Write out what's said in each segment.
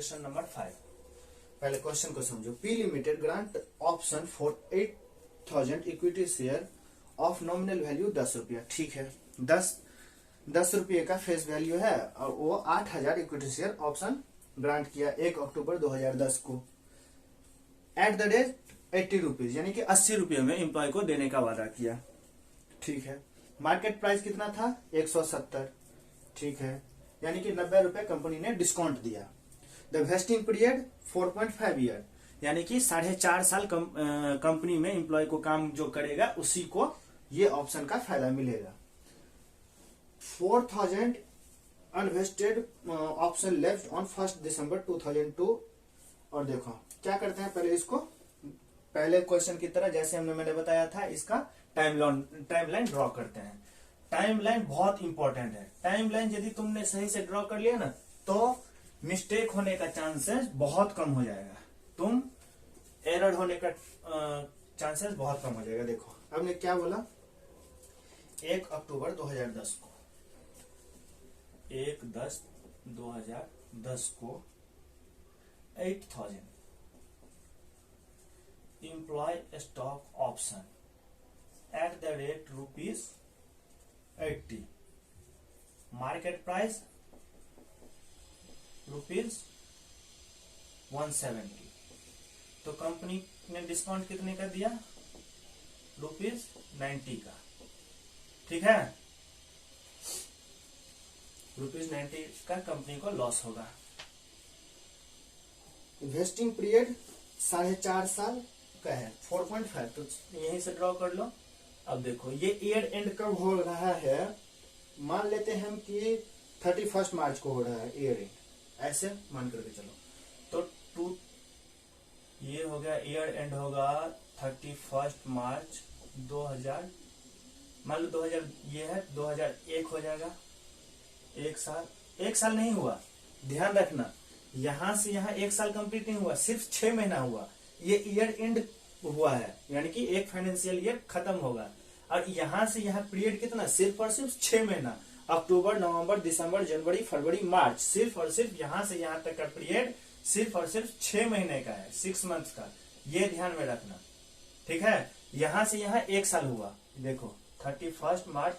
Question number 5। पहले question को समझो। P limited grant option for 8,000 equity share of nominal value 10 रुपया। ठीक है, 10 रुपये का फेस वैल्यू है और वो 8,000 इक्विटी शेयर ऑप्शन ग्रांट किया 1 अक्टूबर 2010 को एट द रेट 80 रुपीज, यानी कि 80 रुपये में एम्प्लॉय को देने का वादा किया। ठीक है, मार्केट प्राइस कितना था 170। ठीक है, यानी कि 90 रुपए कंपनी ने डिस्काउंट दिया। द वेस्टिंग पीरियड 4.5 ईयर, यानी कि 4.5 साल कंपनी में एम्प्लॉय को काम जो करेगा उसी को ये ऑप्शन का फायदा मिलेगा। 4,000 अनवेस्टेड ऑप्शन लेफ्ट ऑन 1 दिसंबर 2002। और देखो क्या करते हैं, पहले इसको पहले क्वेश्चन की तरह जैसे मैंने बताया था इसका टाइमलाइन ड्रॉ करते हैं। टाइमलाइन बहुत इंपॉर्टेंट है। टाइमलाइन यदि तुमने सही से ड्रॉ कर लिया ना तो मिस्टेक होने का चांसेस बहुत कम हो जाएगा, तुम एरर होने का चांसेस बहुत कम हो जाएगा। देखो अब ने क्या बोला, 1 अक्टूबर 2010 को 1/10/2010 को 8,000 employee stock option at the rate ₹80, market price ₹170। तो कंपनी ने डिस्काउंट कितने का दिया, ₹90 का। ठीक है, ₹90 का कंपनी को लॉस होगा। इन्वेस्टिंग पीरियड 4.5 साल का है, 4.5, तो यहीं से ड्रॉ कर लो। अब देखो ये ईयर एंड कब हो रहा है, मान लेते हैं हम कि 31 मार्च को हो रहा है ईयर एंड, ऐसे मान करके चलो। तो ये हो गया ईयर एंड होगा 31 मार्च 2000, मान लो 2000 ये है 2001 हो जाएगा। एक साल नहीं हुआ, ध्यान रखना, यहां से यहां 1 साल कंप्लीट नहीं हुआ, सिर्फ 6 महीना हुआ। ये ईयर एंड हुआ है, यानी कि एक फाइनेंशियल ईयर खत्म होगा। और यहां से यहां पीरियड कितना, सिर्फ और सिर्फ 6 महीना, अक्टूबर, नवंबर, दिसंबर, जनवरी, फरवरी, मार्च, सिर्फ और सिर्फ यहां से यहां तक का पीरियड सिर्फ और सिर्फ 6 महीने का है, 6 मंथ्स का। ये ध्यान में रखना। ठीक है, यहां से यहां 1 साल हुआ, देखो 31 मार्च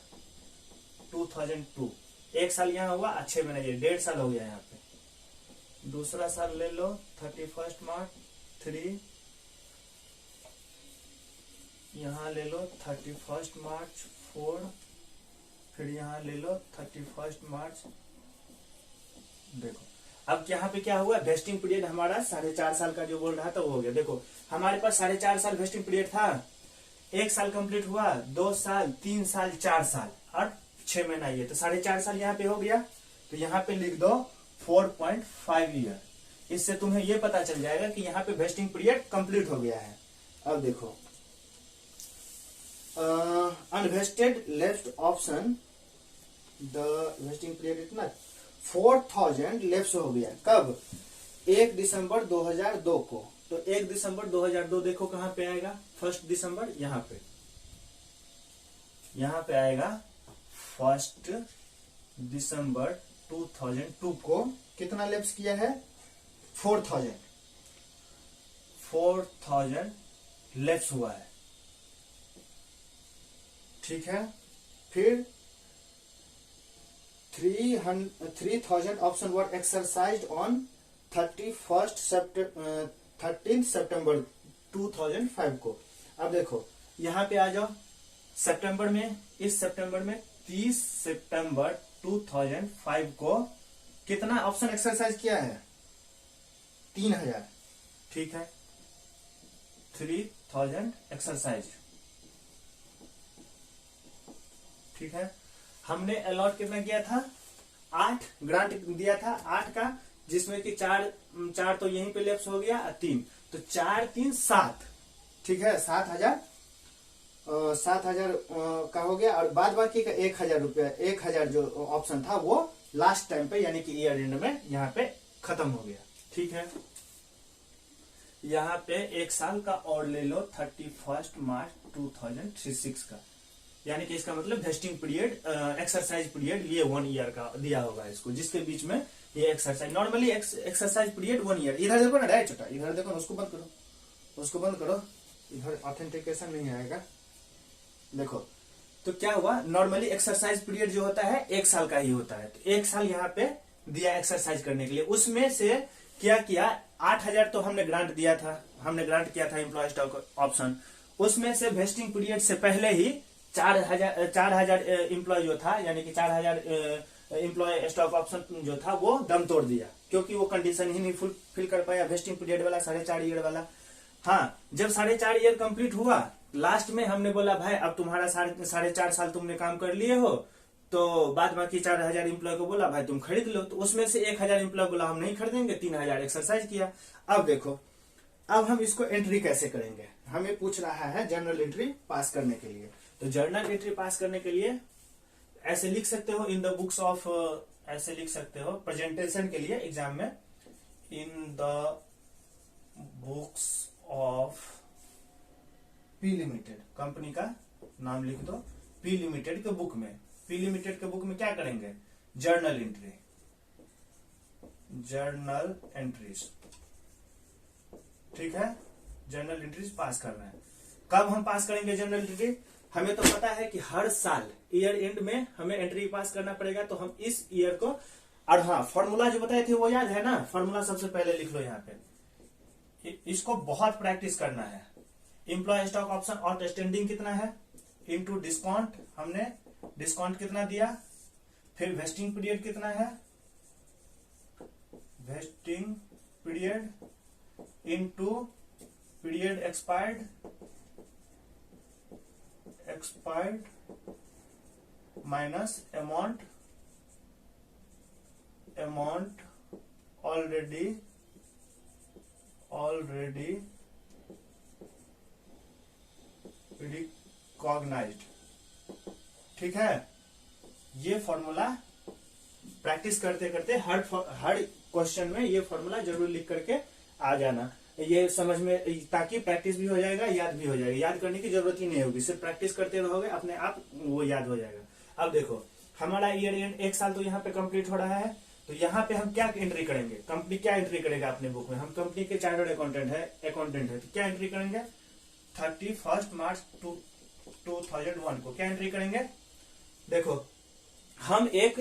2002, 1 साल यहां हुआ, 6 महीने, ये 1.5 साल हो गया यहाँ पे। दूसरा साल ले लो 31 मार्च 3, यहां ले लो 31 मार्च 4, फिर यहां ले लो 31 मार्च। देखो अब यहाँ पे क्या हुआ, वेस्टिंग पीरियड हमारा 4.5 साल का जो बोल रहा था वो हो गया। देखो हमारे पास 4.5 साल वेस्टिंग पीरियड था, 1 साल कंप्लीट हुआ, 2 साल, 3 साल, 4 साल और 6 महीना, ये तो 4.5 साल यहाँ पे हो गया। तो यहाँ पे लिख दो 4.5 ईयर। इससे तुम्हें ये पता चल जाएगा कि यहाँ पे वेस्टिंग पीरियड कंप्लीट हो गया है। अब देखो unvested left option, the vesting period इतना 4,000 लेफ्ट हो गया, कब, 1 दिसंबर 2002 को। तो 1 दिसंबर 2002 देखो कहां पे आएगा, 1 दिसंबर, यहाँ पे आएगा 1 दिसंबर 2002 को कितना लेप्स किया है, 4,000 लेप्स हुआ है। ठीक है, फिर 3,000 ऑप्शन वर एक्सरसाइज्ड ऑन 13 सितंबर 2005 को। अब देखो यहाँ पे आ जाओ, सितंबर में, इस सितंबर में 30 सितंबर 2005 को कितना ऑप्शन एक्सरसाइज किया है, 3,000। ठीक है, 3,000 एक्सरसाइज। ठीक है, हमने अलॉट कितना किया था, 8 ग्रांट दिया था, 8 का, जिसमें कि 4 तो यहीं पे लेप्स हो गया, 3 तो 4 3 7। ठीक है, 7,000 का हो गया। और बाद बाकी का 1,000 रुपया, 1,000 जो ऑप्शन था वो लास्ट टाइम पे, यानी कि ईयर एंड में यहाँ पे खत्म हो गया। ठीक है, यहाँ पे 1 साल का और ले लो 31 मार्च 2036 का, यानी कि इसका मतलब वेस्टिंग पीरियड, एक्सरसाइज पीरियड ये 1 ईयर का दिया होगा इसको, जिसके बीच में ये exercise, normally exercise period 1 year. इधर देखो ना राइट छोटा, इधर देखो ना, उसको बंद करो, उसको बंद करो, इधर ऑथेंटिकेशन नहीं आएगा। देखो तो क्या हुआ, नॉर्मली एक्सरसाइज पीरियड जो होता है 1 साल का ही होता है, तो 1 साल यहाँ पे दिया एक्सरसाइज करने के लिए। उसमें से क्या किया, 8,000 तो हमने ग्रांट दिया था, हमने ग्रांट किया था एम्प्लॉय स्टॉक ऑप्शन, उसमें से वेस्टिंग पीरियड से पहले ही 4,000 एम्प्लॉय जो था, यानी कि 4,000 एम्प्लॉय स्टॉक ऑप्शन जो था वो दम तोड़ दिया, क्योंकि वो कंडीशन ही नहीं फुलफिल कर पाया वेस्टिंग पीरियड वाला, 4.5 ईयर वाला। हाँ, जब 4.5 ईयर कंप्लीट हुआ, लास्ट में हमने बोला भाई अब तुम्हारा 4.5 साल तुमने काम कर लिए हो, तो बाद बाकी 4,000 एम्प्लॉय को बोला भाई तुम खरीद लो, तो उसमें से 1,000 एम्प्लॉय बोला हम नहीं खरीदेंगे, 3,000 एक्सरसाइज किया। अब देखो, अब हम इसको एंट्री कैसे करेंगे, हमें पूछ रहा है जर्नल एंट्री पास करने के लिए। तो जर्नल एंट्री पास करने के लिए ऐसे लिख सकते हो, इन द बुक्स ऑफ, ऐसे लिख सकते हो प्रेजेंटेशन के लिए एग्जाम में, in the books of P limited, company का नाम लिख दो, पी लिमिटेड के बुक में, पी लिमिटेड के बुक में क्या करेंगे, जर्नल एंट्री, जर्नल एंट्रीज, ठीक है, जर्नल एंट्रीज पास करना है। कब हम पास करेंगे जर्नल एंट्री, हमें तो पता है कि हर साल ईयर एंड में हमें एंट्री पास करना पड़ेगा, तो हम इस ईयर को, और हाँ फॉर्मूला जो बताए थे वो याद है ना, फॉर्मूला सबसे पहले लिख लो यहाँ पे, इसको बहुत प्रैक्टिस करना है। एम्प्लॉय स्टॉक ऑप्शन आउटस्टैंडिंग कितना है, इनटू डिस्काउंट, हमने डिस्काउंट कितना दिया, फिर वेस्टिंग पीरियड कितना है, vesting period into period expired minus amount already recognised, ठीक है। ये फॉर्मूला प्रैक्टिस करते करते हर क्वेश्चन में ये फॉर्मूला जरूर लिख करके आ जाना, ये समझ में, ताकि प्रैक्टिस भी हो जाएगा, याद भी हो जाएगा, याद करने की जरूरत ही नहीं होगी, सिर्फ प्रैक्टिस करते रहोगे अपने आप वो याद हो जाएगा। अब देखो हमारा ईयर एंड 1 साल तो यहाँ पे कंप्लीट हो रहा है, तो यहाँ पे हम क्या एंट्री करेंगे, कंपनी क्या एंट्री करेगा अपने बुक में, हम कंपनी के चार्टर्ड अकाउंटेंट है, तो क्या एंट्री करेंगे, 31 मार्च 2001 को क्या एंट्री करेंगे। देखो हम एक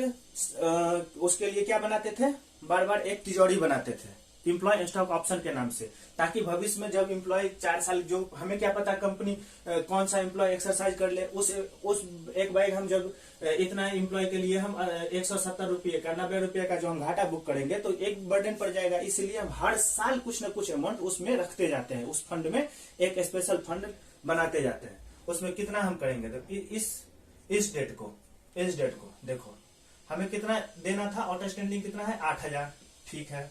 उसके लिए क्या बनाते थे, बार बार एक तिजोरी बनाते थे एम्प्लॉय स्टॉक ऑप्शन के नाम से, ताकि भविष्य में जब एम्प्लॉय 4 साल, जो हमें क्या पता कंपनी कौन सा एम्प्लॉय एक्सरसाइज कर ले, उस एक बैग हम जब इतना एम्प्लॉय के लिए हम 170 रुपये का, 90 रुपये का जो हम घाटा बुक करेंगे तो एक बर्डन पड़ जाएगा, इसलिए हम हर साल कुछ न कुछ अमाउंट उसमें रखते जाते हैं, उस फंड में एक स्पेशल फंड बनाते जाते हैं। उसमें कितना हम करेंगे, तो इस डेट को देखो हमें कितना देना था, आउटस्टैंडिंग कितना है 8,000, ठीक है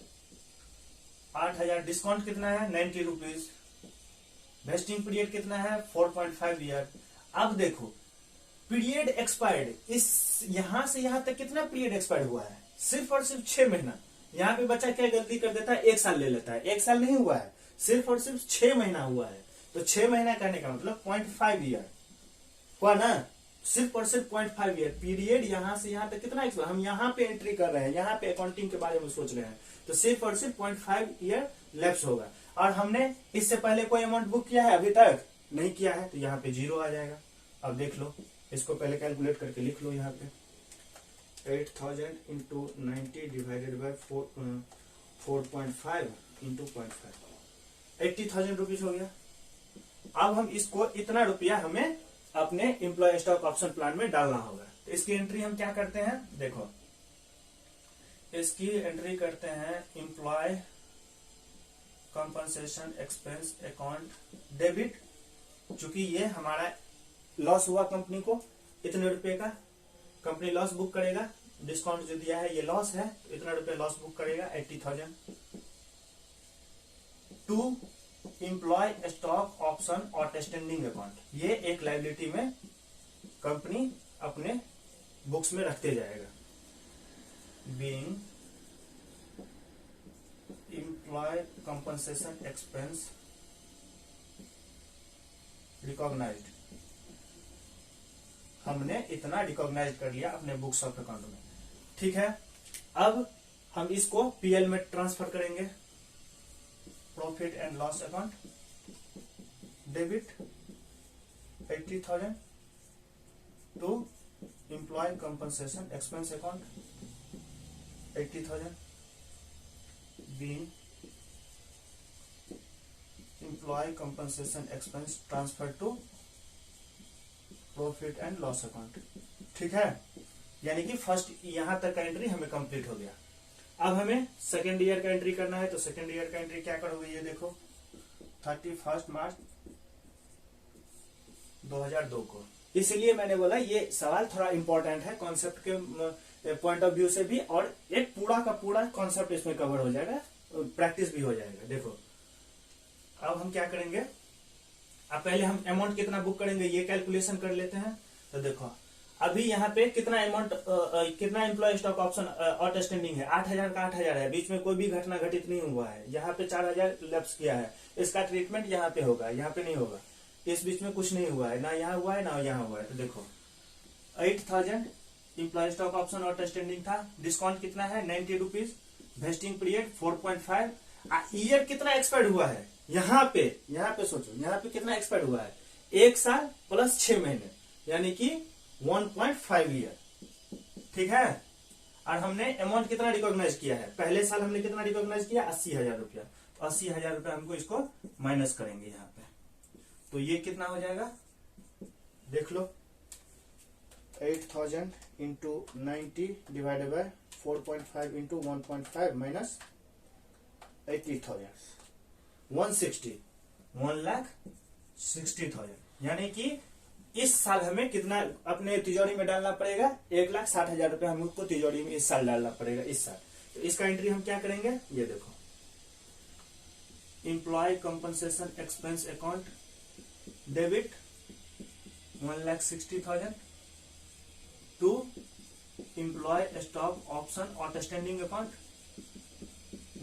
8,000, डिस्काउंट कितना है 90 रुपीज, वेस्टिंग पीरियड कितना है 4.5 ईयर। अब देखो पीरियड एक्सपायर्ड, इस यहां से यहां तक कितना पीरियड एक्सपायर्ड हुआ है, सिर्फ और सिर्फ 6 महीना। यहाँ पे बच्चा क्या गलती कर देता है, 1 साल ले लेता है, 1 साल नहीं हुआ है, सिर्फ और सिर्फ 6 महीना हुआ है, तो 6 महीना कहने का मतलब 0.5 ईयर हुआ ना, सिर्फ और सिर्फ 0.5 ईयर पीरियड। यहां से यहां तक कितना, हम यहाँ पे एंट्री कर रहे हैं, यहाँ पे अकाउंटिंग के बारे में सोच रहे हैं, तो सिर्फ और सिर्फ 0.5 ईयर लैप्स होगा। और हमने इससे पहले कोई अमाउंट बुक किया है, अभी तक नहीं किया है, तो यहाँ पे 0 आ जाएगा। अब देख लो, इसको पहले कैलकुलेट करके लिख लो यहाँ पे, 8,000 into 90 divided by 4.5 into 0.5, 80,000 rupees हो गया। अब हम इसको इतना रुपया हमें अपने एम्प्लॉय स्टॉक ऑप्शन प्लान में डालना होगा, तो इसकी एंट्री हम क्या करते हैं, देखो इसकी एंट्री करते हैं employee compensation expense account debit, चूंकि ये हमारा लॉस हुआ कंपनी को इतने रुपए का, कंपनी लॉस बुक करेगा, डिस्काउंट जो दिया है ये लॉस है, तो इतना रुपए लॉस बुक करेगा 80,000 to employee stock option outstanding account, ये एक लायबिलिटी में कंपनी अपने बुक्स में रखते जाएगा, being employee compensation expense recognised हमने इतना रिकॉग्नाइज कर लिया अपने बुक्स ऑफ अकाउंट में। ठीक है, अब हम इसको पीएल में ट्रांसफर करेंगे। Profit and loss account, debit 80,000 to employee compensation expense account 80,000 being employee compensation expense transfer to profit and loss account. ठीक है, यानी कि फर्स्ट यहां तक का एंट्री हमें कंप्लीट हो गया। अब हमें सेकेंड ईयर का एंट्री करना है, तो सेकेंड ईयर का एंट्री क्या करोगे, ये देखो 31 मार्च 2002 को। इसलिए मैंने बोला ये सवाल थोड़ा इंपॉर्टेंट है कॉन्सेप्ट के पॉइंट ऑफ व्यू से भी, और एक पूरा का पूरा कॉन्सेप्ट इसमें कवर हो जाएगा, प्रैक्टिस भी हो जाएगा। देखो अब हम क्या करेंगे, अब पहले हम अमाउंट कितना बुक करेंगे ये कैलकुलेशन कर लेते हैं। तो देखो अभी यहाँ पे कितना अमाउंट, कितना एम्प्लॉय स्टॉक ऑप्शन आउटस्टैंडिंग है, 8,000 का 8,000 है, बीच में कोई भी घटना घटित नहीं हुआ है। यहाँ पे 4,000 लैप्स किया है, इसका ट्रीटमेंट यहाँ पे होगा, यहाँ पे नहीं होगा। इस बीच में कुछ नहीं हुआ है, ना यहाँ हुआ है ना यहाँ हुआ है। तो देखो 8,000 एम्प्लॉय स्टॉक ऑप्शन आउटस्टैंडिंग था, डिस्काउंट कितना है 90 रुपीज, वेस्टिंग पीरियड 4.5, ईयर कितना एक्सपायर्ड हुआ है, यहाँ पे सोचो, यहाँ पे कितना एक्सपायर्ड हुआ है, 1 साल प्लस 6 महीने, यानी कि 1.5 ईयर। ठीक है, और हमने अमाउंट कितना रिकॉग्नाइज किया है, पहले साल हमने कितना रिकॉग्नाइज किया 80,000 रुपया, तो 80,000 रुपया हमको इसको माइनस करेंगे यहाँ पे। तो ये कितना हो जाएगा, देख लो 8,000 into 90 divided by 4.5 into 1.5 minus 80,000, 1,60,000, यानी कि इस साल हमें कितना अपने तिजोरी में डालना पड़ेगा, 1,60,000 रुपया हमको तिजोरी में इस साल डालना पड़ेगा इस साल। तो इसका एंट्री हम क्या करेंगे, ये देखो employee compensation expense account, debit 1,60,000 to employee stock option outstanding account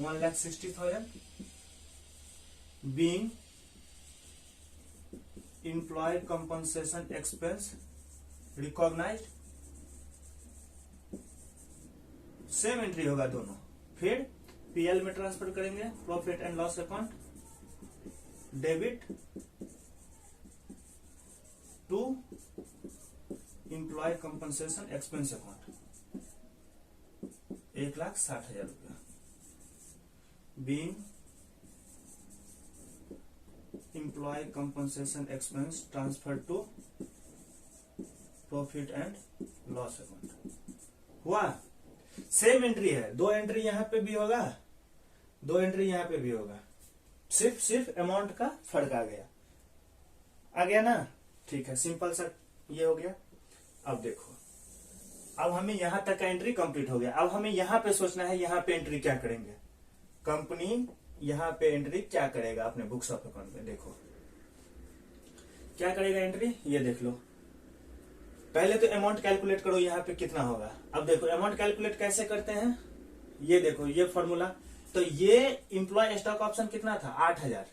1,60,000 being employee compensation expense recognised. Same entry होगा दोनों। फिर पीएल में ट्रांसफर करेंगे, profit and loss account, debit to employee compensation expense account 1,60,000 रुपया, being employee compensation expense transfer to profit and loss account. हुआ, same entry है, 2 entry यहां पे भी होगा, 2 एंट्री यहां पे भी होगा, सिर्फ अमाउंट का फर्क आ गया ना। ठीक है, सिंपल सा ये हो गया। अब देखो, अब हमें यहां तक का एंट्री कंप्लीट हो गया। अब हमें यहां पे सोचना है यहां पे एंट्री क्या करेंगे, कंपनी यहां पे एंट्री क्या करेगा अपने बुक्स ऑफ अकाउंट में। देखो क्या करेगा एंट्री, ये देख लो। पहले तो अमाउंट कैलकुलेट करो यहाँ पे कितना होगा। अब देखो अमाउंट कैलकुलेट कैसे करते हैं, ये देखो ये फॉर्मूला। तो ये एम्प्लॉय स्टॉक ऑप्शन कितना था 8,000,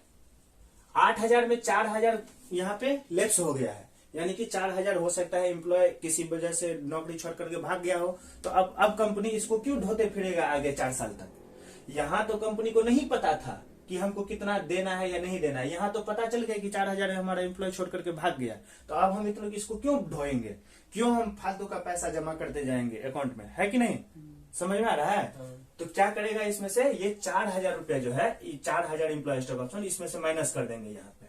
8,000 में 4,000 यहाँ पे लेप्स हो गया है, यानी कि 4,000 हो सकता है एम्प्लॉय किसी वजह से नौकरी छोड़ करके भाग गया हो। तो अब कंपनी इसको क्यों ढोते फिरेगा आगे 4 साल तक। यहाँ तो कंपनी को नहीं पता था कि हमको कितना देना है या नहीं देना है, यहाँ तो पता चल गया कि 4,000 हमारा एम्प्लॉय छोड़ करके भाग गया। तो अब हम इतना इसको क्यों ढोएंगे, क्यों हम फालतू का पैसा जमा करते जाएंगे अकाउंट में, है कि नहीं। समझ में आ रहा है। तो क्या करेगा इसमें से ये 4,000 रुपया जो है, 4,000 एम्प्लॉय स्टॉक ऑप्शन इसमें से माइनस कर देंगे यहाँ पे।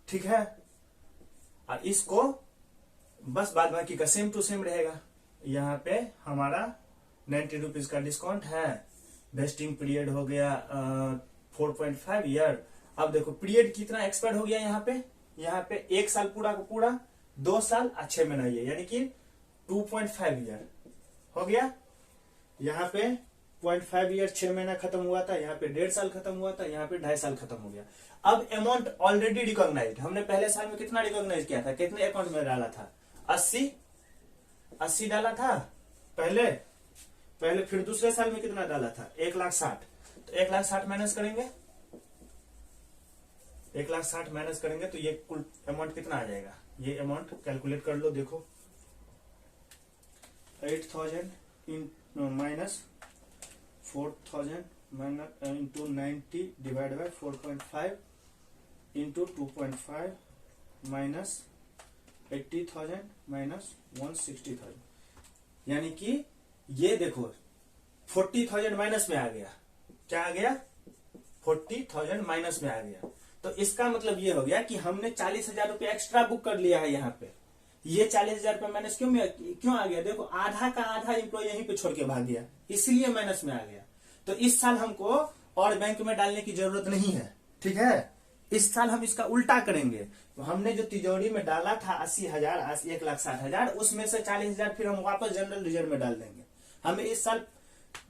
ठीक है, और इसको बस बाद बाकी का सेम टू सेम रहेगा। यहाँ पे हमारा 90 रुपीज का डिस्काउंट है, वेस्टिंग पीरियड हो गया 4.5 ईयर। अब देखो पीरियड कितना एक्सपायर हो गया यहाँ पे 1 साल पूरा का पूरा, 2 साल और 6 महीना, ये यानी कि 2.5 ईयर हो गया। यहाँ पे 0.5 ईयर 6 महीना खत्म हुआ था, यहाँ पे 1.5 साल खत्म हुआ था, यहाँ पे 2.5 साल खत्म हो गया। अब अमाउंट ऑलरेडी रिकॉग्नाइज्ड, हमने पहले साल में कितना रिकॉग्नाइज किया था, कितने अकाउंट में डाला था 80 डाला था पहले, फिर दूसरे साल में कितना डाला था 1,60,000। तो 1,60,000 माइनस करेंगे, 1,60,000 माइनस करेंगे तो ये कुल अमाउंट कितना आ जाएगा, ये अमाउंट कैलकुलेट कर लो। देखो 8000 in minus 4000 minus into 90 divide by 4.5 into 2.5 minus 80,000 minus 160,000, यानी कि ये देखो 40,000 माइनस में आ गया। क्या आ गया? 40,000 माइनस में आ गया। तो इसका मतलब ये हो गया कि हमने 40,000 रुपये एक्स्ट्रा बुक कर लिया है यहाँ पे। ये 40,000 रुपये माइनस क्यों आ गया? देखो आधा का आधा एम्प्लॉय यहीं पे छोड़ के भाग गया, इसलिए माइनस में आ गया। तो इस साल हमको और बैंक में डालने की जरूरत नहीं है, ठीक है। इस साल हम इसका उल्टा करेंगे। तो हमने जो तिजोरी में डाला था 80,000, 1,60,000, उसमें से 40,000 फिर हम वापस जनरल रिजर्व में डाल देंगे। हमें इस साल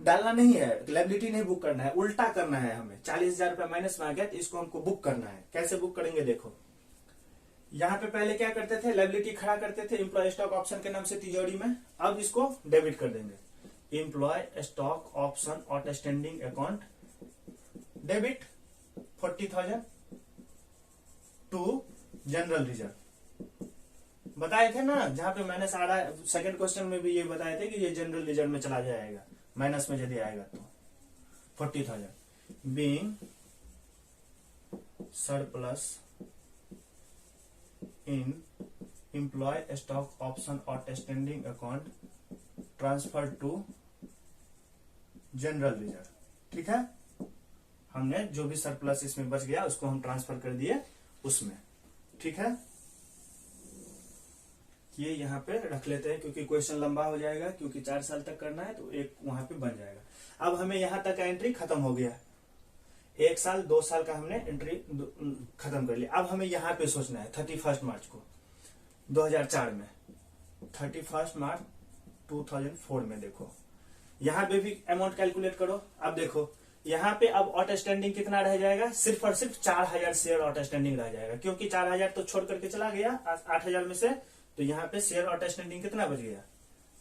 डालना नहीं है, लायबिलिटी नहीं बुक करना है, उल्टा करना है हमें। 40,000 रुपये माइनस में आ गया तो इसको हमको बुक करना है। कैसे बुक करेंगे? देखो यहाँ पे पहले क्या करते थे, लायबिलिटी खड़ा करते थे एम्प्लॉय स्टॉक ऑप्शन के नाम से तिजोरी में। अब इसको डेबिट कर देंगे। Employee stock option outstanding account debit 40,000 to general reserve. बताए थे ना, जहां पे माइनस आ रहा है, सेकंड क्वेश्चन में भी ये बताए थे कि ये जनरल रिजर्व में चला जाएगा, माइनस में यदि आएगा तो 40,000 being surplus in employee stock option outstanding account transfer to general reserve. ठीक है, हमने जो भी सरप्लस इसमें बच गया उसको हम ट्रांसफर कर दिए उसमें। ठीक है, ये यहाँ पे रख लेते हैं क्योंकि क्वेश्चन लंबा हो जाएगा, क्योंकि 4 साल तक करना है तो एक वहां पे बन जाएगा। अब हमें यहाँ तक का एंट्री खत्म हो गया, 1 साल 2 साल का हमने एंट्री खत्म कर लिया। अब हमें यहाँ पे सोचना है 31 मार्च को 2004 में, 31 मार्च 2004 में। देखो यहाँ पे भी अमाउंट कैलकुलेट करो। अब देखो यहाँ पे अब आउटस्टैंडिंग कितना रह जाएगा, सिर्फ और सिर्फ 4,000 शेयर आउटस्टैंडिंग रह जाएगा, क्योंकि 4,000 तो छोड़ करके चला गया 8,000 में से। तो यहाँ पे शेयर आउटस्टैंडिंग कितना बच गया?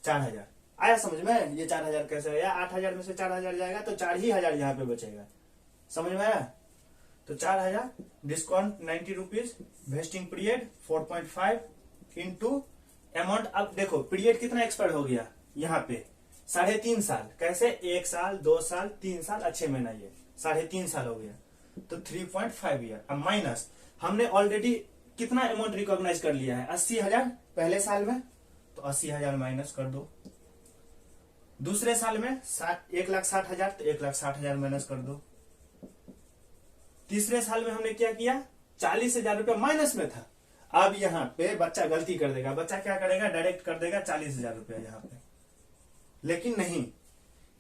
4,000। आया समझ में? ये 4,000 कैसे आया? 8,000 में से 4,000 जाएगा तो 4,000 यहाँ पे बचेगा। समझ में आया? तो 4,000 discount 90 rupees, vesting period 4.5 into amount. अब देखो पीरियड कितना एक्सपायर हो गया यहाँ पे, 3.5 साल। कैसे? 1 साल 2 साल 3 साल 6 महीना, ये 3.5 साल हो गया, तो 3.5 ईयर। अब माइनस हमने ऑलरेडी कितना अमाउंट रिकॉग्नाइज कर लिया है, 80,000 पहले साल में, तो 80,000 माइनस कर दो। दूसरे साल में 1,60,000, तो 1,60,000 माइनस कर दो। तीसरे साल में हमने क्या किया, 40,000 रुपया माइनस में था। अब यहाँ पे बच्चा गलती कर देगा, बच्चा क्या करेगा, डायरेक्ट कर देगा 40,000 रुपया यहाँ पे। लेकिन नहीं,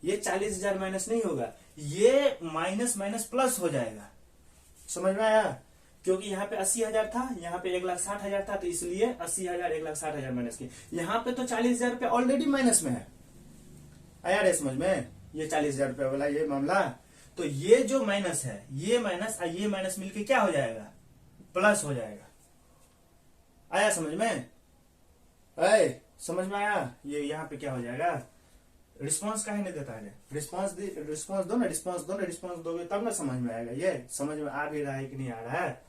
ये 40,000 माइनस नहीं होगा, ये माइनस माइनस प्लस हो जाएगा। समझ में आया? क्योंकि यहाँ पे 80,000 था, यहाँ पे 1,60,000 था, तो इसलिए 80,000 1,60,000 माइनस की। यहाँ पे तो 40,000 रुपया ऑलरेडी माइनस में है। आया रे समझ में? ये 40,000 रुपया वाला ये मामला। तो ये जो माइनस है, ये माइनस मिलके क्या हो जाएगा, प्लस हो जाएगा। आया समझ में? समझ में आया? ये यहाँ पे क्या हो जाएगा, रिस्पांस काहे नहीं देता है? रिस्पांस दो ना, रिस्पांस दोगे तब ना समझ में आएगा। ये समझ में आ भी रहा है कि नहीं आ रहा है?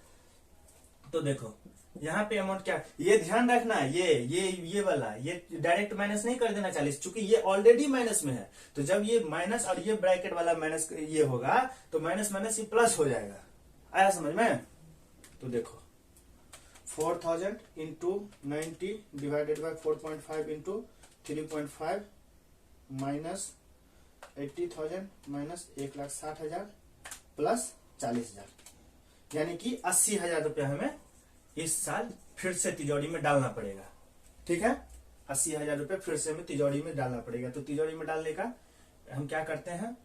तो देखो यहाँ पे अमाउंट क्या, ये ध्यान रखना, ये वाला ये डायरेक्ट माइनस नहीं कर देना 40, चूंकि ये ऑलरेडी माइनस में है। तो जब ये माइनस और ये ब्रैकेट वाला माइनस ये होगा तो माइनस माइनस ये प्लस हो जाएगा। आया समझ में? तो देखो 4,000 into 90 divided by 4.5 into 3.5 minus 80,000 minus 1,60,000 plus 40,000, यानी कि 80,000 रुपया हमें इस साल फिर से तिजोरी में डालना पड़ेगा। ठीक है, 80,000 रुपये फिर से हमें तिजोरी में डालना पड़ेगा। तो तिजोरी में डालने का हम क्या करते हैं,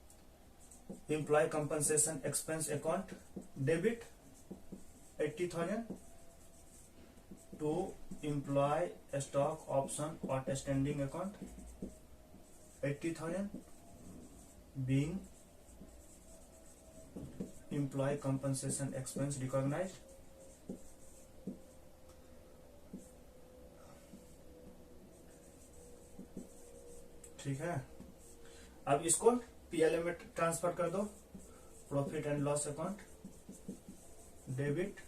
employee compensation expense account debit 80,000 to employee stock option outstanding account 80,000 being employee compensation expense recognized ठीक है। अब इसको पीएलए में ट्रांसफर कर दो, profit and loss account debit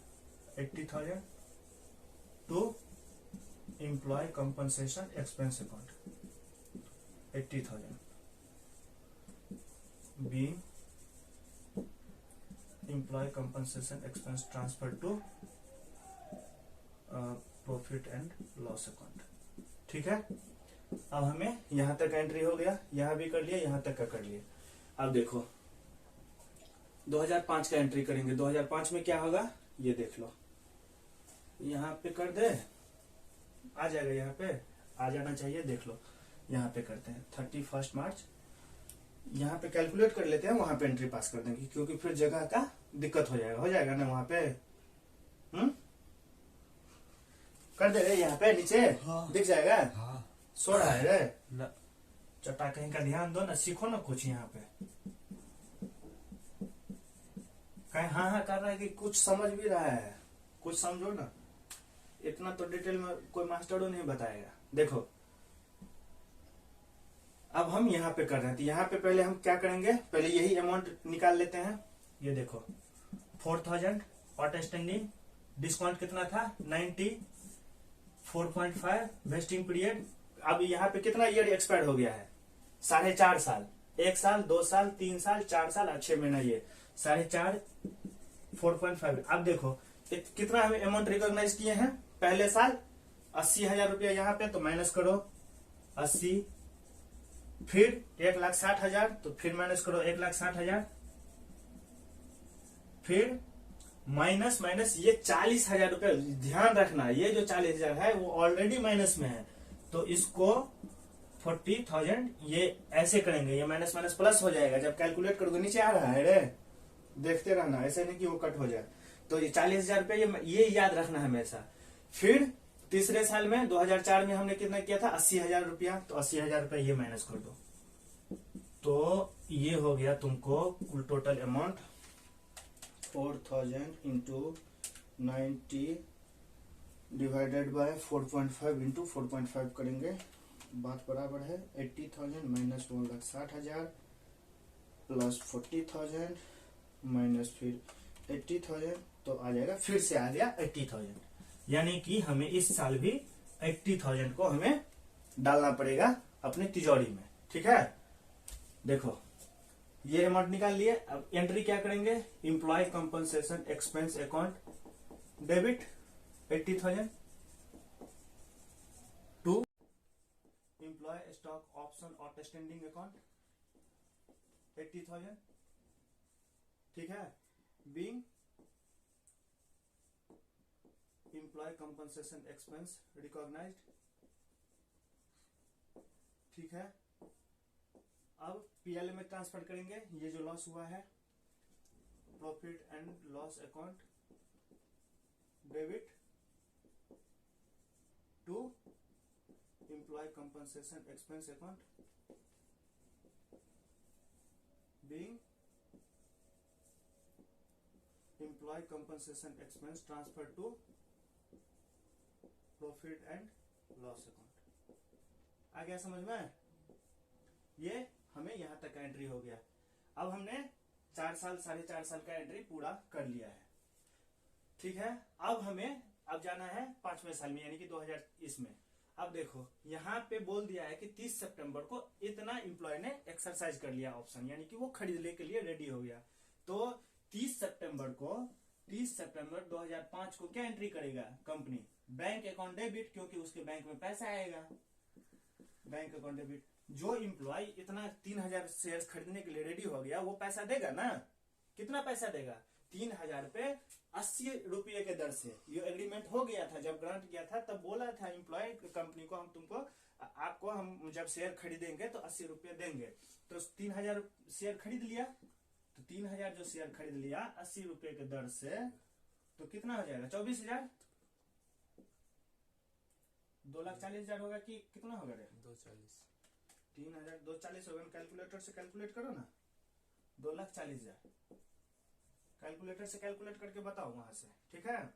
80,000 to employee compensation expense account 80,000 being employee compensation expense transferred to profit and loss account. ठीक है, अब हमें यहां तक एंट्री हो गया, यहां भी कर लिया, यहां तक का कर लिया। अब देखो 2005 का एंट्री करेंगे। 2005 में क्या होगा ये देख लो, यहां पे कर दे, आ जाएगा, यहाँ पे आ जाना चाहिए। देख लो यहाँ पे करते हैं 31 मार्च, यहाँ पे कैलकुलेट कर लेते हैं, वहां पे एंट्री पास कर देंगे, क्योंकि फिर जगह का दिक्कत हो जाएगा ना वहां पे। कर दे रहे यहाँ पे नीचे। हाँ। दिख जाएगा। हाँ। सो रहा है रे ना, चटा कहीं का ध्यान दो ना, सीखो ना कुछ यहाँ पे। कहीं हाँ हाँ कर रहा है कि कुछ समझ भी रहा है, कुछ समझो ना, इतना तो डिटेल में कोई मास्टरों नहीं बताएगा। देखो अब हम यहाँ पे कर रहे हैं, तो यहाँ पे पहले हम क्या करेंगे, पहले यही अमाउंट निकाल लेते हैं। ये देखो 4,000 आउटस्टैंडिंग, डिस्काउंट कितना था 94.5, वेस्टिंग पीरियड। अब यहाँ पे कितना ईयर एक्सपायर हो गया है, 4.5 साल, 1 साल 2 साल 3 साल 4 साल और 6 महीना, ये 4.5 4.5। अब देखो कितना हमें अमाउंट रिकॉग्नाइज किए हैं। पहले साल 80,000 रुपया यहाँ पे, तो माइनस करो 80, फिर 1,60,000, तो फिर माइनस करो 1,60,000, फिर माइनस माइनस ये 40,000 रुपये। ध्यान रखना ये जो 40,000 है वो ऑलरेडी माइनस में है, तो इसको 40,000 ये ऐसे करेंगे, ये माइनस माइनस प्लस हो जाएगा। जब कैलकुलेट करोगे नीचे आ रहा है रे, देखते रहना, ऐसे नहीं कि वो कट हो जाए। तो ये 40,000 रुपये ये याद रखना हमेशा। फिर तीसरे साल में 2004 में हमने कितना किया था 80,000 रुपया, तो 80,000 रुपया ये माइनस कर दो, तो ये हो गया तुमको कुल total amount 4,000 into 90 divided by 4.5 into 4.5 करेंगे, बात बराबर है 80,000 माइनस 1,60,000 प्लस 40,000 माइनस फिर 80,000, तो आ जाएगा, फिर से आ गया 80,000। यानी कि हमें इस साल भी 80,000 को हमें डालना पड़ेगा अपने तिजोरी में। ठीक है, देखो ये अमाउंट निकाल लिए। अब एंट्री क्या करेंगे, employee compensation expense account debit 80,000 to employee stock option outstanding account 80,000। ठीक है, being employee compensation expense recognised. ठीक है, अब पीएल में ट्रांसफर करेंगे, ये जो लॉस हुआ है profit and loss account debit to employee compensation expense account being employee compensation expense transfer to profit and loss account. आ गया समझ में? ये हमें यहां तक का एंट्री हो गया। अब हमने 4 साल 4.5 साल का एंट्री पूरा कर लिया है। ठीक है, अब हमें जाना है 5वें साल में, यानी कि 2020 में। अब देखो यहाँ पे बोल दिया है कि 30 सितंबर को इतना एम्प्लॉय ने एक्सरसाइज कर लिया ऑप्शन, यानी कि वो खरीदने के लिए रेडी हो गया। तो 30 सितंबर 2005 को क्या एंट्री करेगा कंपनी, बैंक अकाउंट डेबिट, क्योंकि उसके बैंक में पैसा आएगा, बैंक अकाउंट डेबिट। जो एम्प्लॉय इतना 3,000 शेयर खरीदने के लिए रेडी हो गया, वो पैसा देगा ना, कितना पैसा देगा 3,000 पे 80 रुपये के दर से। ये एग्रीमेंट हो गया था, जब ग्रांट किया था तब बोला था एम्प्लॉय कंपनी को, हम तुमको आपको हम जब शेयर खरीदेंगे तो 80 रुपये देंगे। तो 3,000 शेयर खरीद लिया, तो 3,000 जो शेयर खरीद लिया 80 रुपये के दर से, तो कितना हो जाएगा 24,000, 2,40,000 होगा कि कितना होगा रे 240, 3,000 240 होगा। कैलकुलेटर से कैलकुलेट करो ना, 2,40,000 कैलकुलेटर से कैलकुलेट करके बताओ वहां से। ठीक है,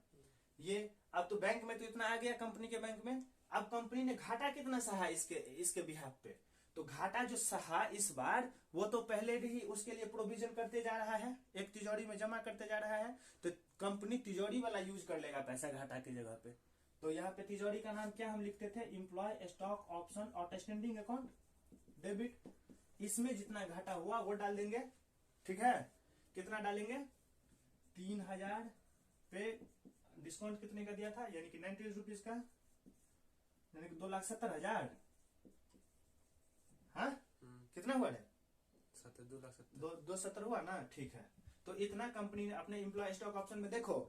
ये अब तो बैंक में तो इतना आ गया कंपनी के बैंक में। अब कंपनी ने घाटा कितना सहा इसके बिहाफ पे, तो घाटा जो सहा इस बार, वो तो पहले भी उसके लिए प्रोविजन करते जा रहा है, एक तिजोरी में जमा करते जा रहा है। तो कंपनी तिजोरी वाला यूज कर लेगा पैसा घाटा की जगह पे। तो यहाँ पे तिजोरी का नाम क्या हम लिखते थे, employee stock option outstanding account. Debit. इसमें जितना घाटा हुआ वो डाल देंगे, ठीक है। कितना डालेंगे? 3000 पे डिस्काउंट कितने का दिया था, यानी कि 90 रुपीज का, यानी कि 2,70,000। हाँ, कितना हुआ है? 2,70,000 हुआ ना, ठीक है। तो इतना कंपनी ने अपने एम्प्लॉय स्टॉक ऑप्शन में, देखो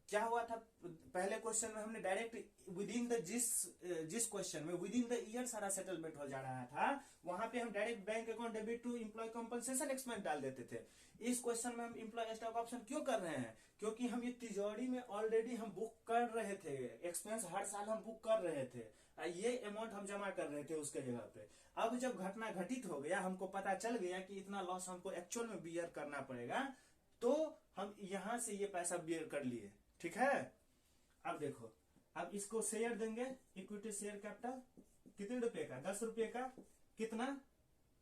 क्या हुआ था, पहले क्वेश्चन में हमने डायरेक्ट विद इन द जिस क्वेश्चन में विद इन द ईयर सारा सेटलमेंट हो जा रहा था, वहां पे हम direct bank account debit to employee compensation expense डाल देते थे। इस क्वेश्चन में हम एम्प्लॉय स्टॉक ऑप्शन क्यों कर रहे हैं? क्योंकि हम ये तिजोरी में ऑलरेडी हम बुक कर रहे थे, एक्सपेंस हर साल हम बुक कर रहे थे, ये अमाउंट हम जमा कर रहे थे उसके जगह पे। अब जब घटना घटित हो गया, हमको पता चल गया कि इतना लॉस हमको एक्चुअल में बियर करना पड़ेगा, तो हम यहां से ये पैसा बियर कर लिए, ठीक है। अब देखो, अब इसको शेयर देंगे, इक्विटी शेयर कैपिटल कितने रुपए का? 10 रुपए का। कितना?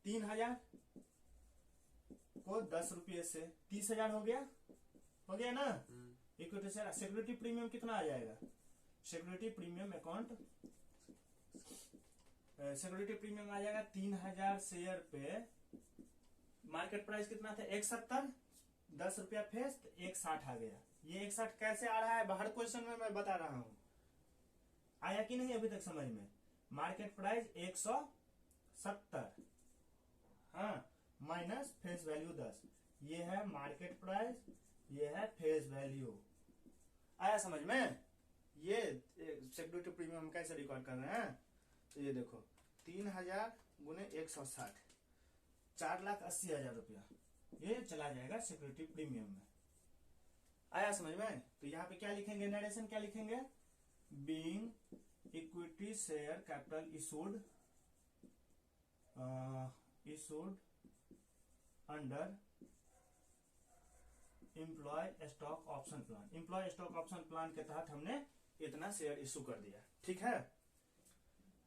3,000 को 10 रुपये से 30,000 हो गया, हो गया ना। इक्विटी शेयर, सिक्योरिटी प्रीमियम कितना आ जाएगा? Security premium account, security premium आ जाएगा 3,000 शेयर पे। मार्केट प्राइस कितना था? 170, 10 रुपया फेस, 160 आ गया। ये 160 कैसे आ रहा है? बाहर क्वेश्चन में मैं बता रहा हूं, आया कि नहीं अभी तक समझ में? मार्केट प्राइस 170, हाँ, माइनस फेस वैल्यू 10, ये है मार्केट प्राइस, ये है फेस वैल्यू। आया समझ में? ये सिक्योरिटी प्रीमियम कैसे रिकॉर्ड कर रहे हैं, तो ये देखो 3,000 गुने 160, 4,80,000 रुपया ये चला जाएगा सिक्योरिटी प्रीमियम में। आया समझ में? तो यहाँ पे क्या लिखेंगे, नरेशन क्या लिखेंगे? Being equity share capital issued under employee stock option plan. Employee stock option plan के तहत हमने इतना शेयर इशू कर दिया, ठीक है।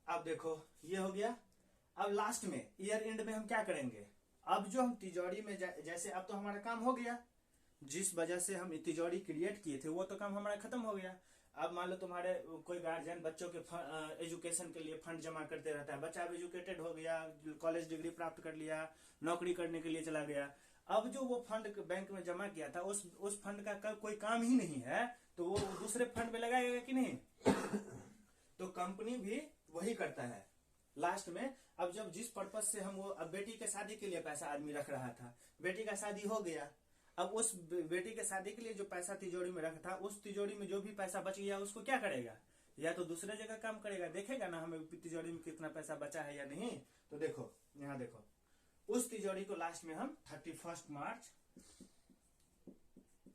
अब देखो ये हो गया। अब लास्ट में ईयर एंड में हम क्या करेंगे? अब जो हम तिजोरी में जैसे अब तो हमारा काम हो गया, जिस वजह से हम तिजोरी क्रिएट किए थे वो तो काम हमारा खत्म हो गया। अब मान लो तुम्हारे कोई गार्जियन बच्चों के एजुकेशन के लिए फंड जमा करते रहता है, बच्चा अब एजुकेटेड हो गया, कॉलेज डिग्री प्राप्त कर लिया, नौकरी करने के लिए चला गया। अब जो वो फंड बैंक में जमा किया था, उस फंड का कोई काम ही नहीं है, तो वो दूसरे फंड में लगाएगा कि नहीं? तो कंपनी भी वही करता है लास्ट में। अब जब जिस पर्पज से हम वो, अब बेटी के शादी के लिए पैसा आदमी रख रहा था, बेटी का शादी हो गया, अब उस बेटी के शादी के लिए जो पैसा तिजोरी में रखा था, उस तिजोरी में जो भी पैसा बच गया उसको क्या करेगा? या तो दूसरे जगह काम करेगा, देखेगा ना हमें तिजोरी में कितना पैसा बचा है या नहीं। तो देखो यहाँ देखो, उस तिजोरी को लास्ट में हम 31 मार्च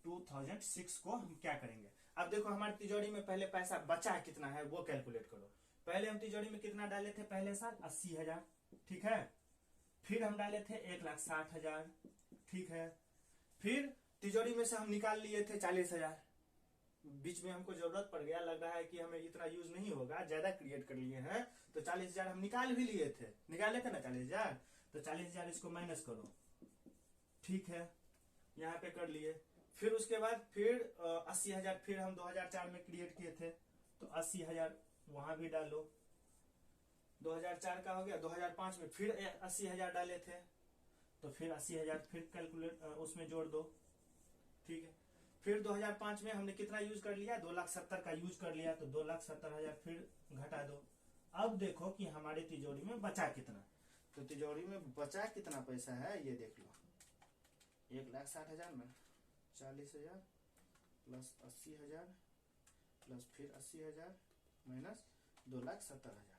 2006 को हम क्या करेंगे? अब देखो हमारी तिजोरी में पहले पैसा बचा कितना है वो कैलकुलेट करो। पहले हम तिजोरी में कितना डाले थे? पहले साल 80,000, ठीक है। फिर हम डाले थे 1,60,000, ठीक है। फिर तिजोरी में से हम निकाल लिए थे 40,000, बीच में हमको जरूरत पड़ गया, लग रहा है कि हमें इतना यूज नहीं होगा, ज्यादा क्रिएट कर लिए हैं, तो 40,000 हम निकाल भी लिए थे, निकाले थे ना 40,000, तो 40,000 इसको माइनस करो, ठीक है, यहाँ पे कर लिए। फिर उसके बाद फिर 80,000 फिर हम 2004 में क्रिएट किए थे, तो 80,000 वहां भी डालो। 2004 का हो गया। 2005 में फिर 80,000 डाले थे, तो फिर 80,000 फिर कैलकुलेट उसमें जोड़ दो, ठीक है। फिर 2005 में हमने कितना यूज कर लिया? 2,70,000 का यूज कर लिया, तो 2,70,000 फिर घटा दो। अब देखो कि हमारे तिजोरी में बचा कितना। तो तिजोरी में बचा कितना पैसा है ये देख लो। 1,60,000 में 40,000 प्लस 80,000 प्लस फिर 80,000 माइनस 2,70,000।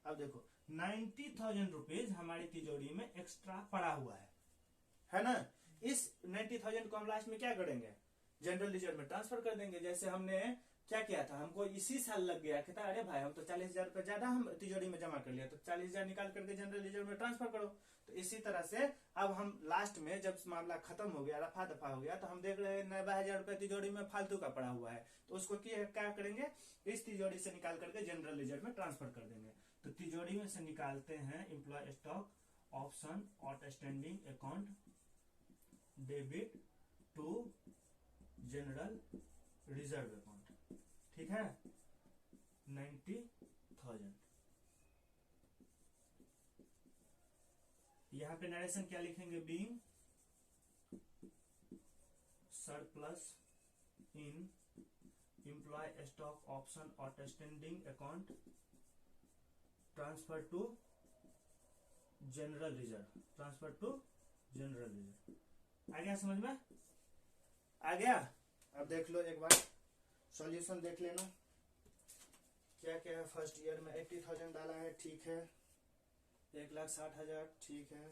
अब देखो 90,000 रुपीज हमारी तिजोरी में एक्स्ट्रा पड़ा हुआ है ना। इस 90,000 को हम लास्ट में क्या करेंगे? जनरल रिजर्व में ट्रांसफर कर देंगे। जैसे हमने क्या किया था, हमको इसी साल लग गया कहता अरे भाई हम तो 40,000 रुपये ज्यादा हम तिजोरी में जमा कर लिया, तो 40,000 निकाल करके जनरल रिजर्व में ट्रांसफर करो। तो इसी तरह से अब हम लास्ट में जब मामला खत्म हो गया, रफा दफा हो गया, तो हम देख रहे हैं 90,000 रुपये तिजोरी में फालतू का पड़ा हुआ है, तो उसको क्या करेंगे? इस तिजोरी से निकाल करके जनरल रिजर्व में ट्रांसफर कर देंगे। तो तिजोरी में से निकालते हैं employee stock option outstanding account debit to general reserve account, ठीक है, 90,000। यहाँ पे नरेशन क्या लिखेंगे, being surplus in employee stock option outstanding account transfer to general reserve, transfer to general reserve. आ गया समझ में, आ गया। अब देख लो एक बार सॉल्यूशन देख लेना क्या क्या है। फर्स्ट ईयर में 80,000 डाला है, ठीक है। 1,60,000, ठीक है।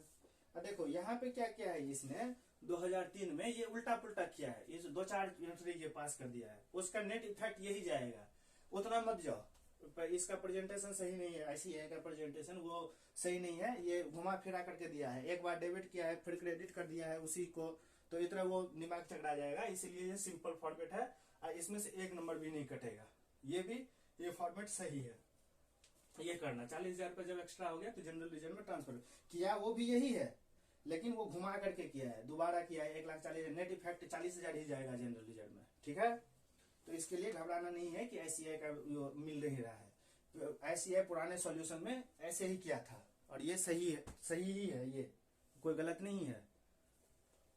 अब देखो यहाँ पे क्या क्या है, इसने 2003 में ये उल्टा पुल्टा किया है, इस 2-4 एंट्री ये पास कर दिया है, उसका नेट इफेक्ट यही जाएगा, उतना मत जाओ। इसका प्रेजेंटेशन सही नहीं है, ऐसी है का प्रेजेंटेशन वो सही नहीं है, ये घुमा फिरा करके दिया है, एक बार डेबिट किया है फिर क्रेडिट कर दिया है उसी को, तो इतना वो दिमाग चकरा जाएगा। इसीलिए ये सिंपल फॉर्मेट है और इसमें से एक नंबर भी नहीं कटेगा। ये भी ये फॉर्मेट सही है, ये करना। 40,000 रुपये जब एक्स्ट्रा हो गया तो जनरल रिजर्व में ट्रांसफर किया, वो भी यही है लेकिन वो घुमा करके किया है, दोबारा किया है। 1,40,000 नेट इफेक्ट 40,000 ही जाएगा जनरल रिजर्व में, ठीक है। तो इसके लिए घबराना नहीं है कि ICAI का मिल नहीं रहा है। तो ICAI पुराने सॉल्यूशन में ऐसे ही किया था और ये सही है, सही ही है, ये कोई गलत नहीं है।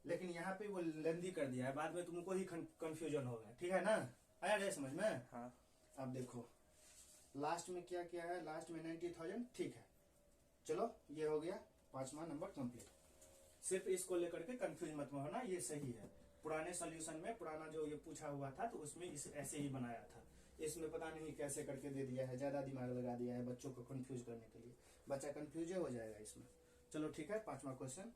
लेकिन यहाँ पे वो लेंदी कर दिया है, बाद में तुमको ही कंफ्यूजन होगा, ठीक है ना। आया रे समझ में। हाँ अब देखो लास्ट में क्या क्या है, लास्ट में 90,000, ठीक है। चलो ये हो गया 5वां नंबर कंप्लीट। सिर्फ इसको लेकर के कंफ्यूज मत होना, ये सही है। पुराने सॉल्यूशन में पुराना जो ये पूछा हुआ था तो उसमें इस ऐसे ही बनाया था, इसमें पता नहीं कैसे करके दे दिया है, ज्यादा दिमाग लगा दिया है बच्चों को कंफ्यूज करने के लिए, बच्चा कंफ्यूज हो जाएगा इसमें। चलो ठीक है, 5वां क्वेश्चन।